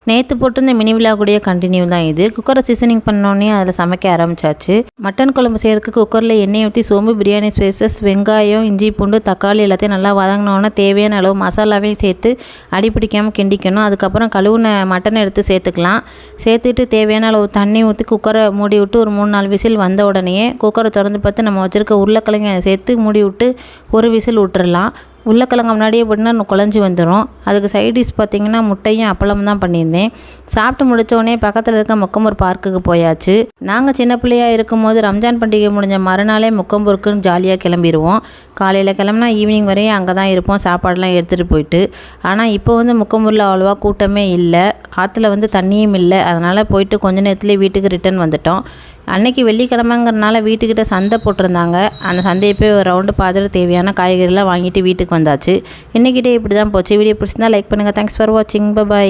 நேற்று போட்டு இந்த மினி விழாவுடைய கண்டினியூ தான் இது. குக்கரை சீசனிங் பண்ணோன்னே அதில் சமைக்க ஆரம்பிச்சாச்சு. மட்டன் குழம்பு செய்கிறதுக்கு குக்கரில் எண்ணெய் ஊற்றி சோம்பு, பிரியாணி ஸ்பைசஸ், வெங்காயம், இஞ்சி, பூண்டு, தக்காளி எல்லாத்தையும் நல்லா வதங்கினோன்னா தேவையான அளவு மசாலாவையும் சேர்த்து அடி பிடிக்காமல் கிண்டிக்கணும். அதுக்கப்புறம் கழுவுன மட்டனை எடுத்து சேர்த்துக்கலாம். சேர்த்துட்டு தேவையான அளவு தண்ணி ஊற்றி குக்கரை மூடி விட்டு ஒரு 3-4 விசில் வந்த உடனே குக்கரை திறந்து பார்த்து நம்ம வச்சுருக்க உருளைக்கிழங்கை சேர்த்து மூடி விட்டு ஒரு விசில் விட்டுறலாம். உருளைக்கிழங்கு முன்னாடியே போட்டினா குழஞ்சி வந்துடும். அதுக்கு சைட் டிஷ் பார்த்திங்கன்னா முட்டையும் அப்பளம் தான் பண்ணியிருந்தேன். சாப்பிட்டு முடித்தோடனே பக்கத்தில் இருக்க முக்கம்பூர் பார்க்குக்கு போயாச்சு. நாங்கள் சின்ன பிள்ளையாக இருக்கும்போது ரம்ஜான் பண்டிகை முடிஞ்ச மறுநாளே முக்கம்பூருக்குன்னு ஜாலியாக கிளம்பிடுவோம். காலையில் கிளம்புனா ஈவினிங் வரையும் அங்கே தான் இருப்போம், சாப்பாடெலாம் எடுத்துகிட்டு போயிட்டு. ஆனால் இப்போ முக்கம்பூரில் அவ்வளோவா கூட்டமே இல்லை, ஆற்றுல தண்ணியும் இல்லை. அதனால் போயிட்டு கொஞ்ச நேரத்துலேயே வீட்டுக்கு ரிட்டர்ன் வந்துட்டோம். அன்றைக்கி வெள்ளிக்கிழமைங்கிறனால வீட்டுக்கிட்ட சந்தை போட்டிருந்தாங்க. அந்த சந்தையை போய் ஒரு ரவுண்டு பார்த்துட்டு தேவையான காய்கறிலாம் வாங்கிட்டு வீட்டுக்கு வந்தாச்சு. இன்றைக்கிட்டே இப்படி தான் போச்சு. வீடியோ பிடிச்சிருந்தா லைக் பண்ணுங்கள். தேங்க்ஸ் ஃபார் வாட்சிங். பை.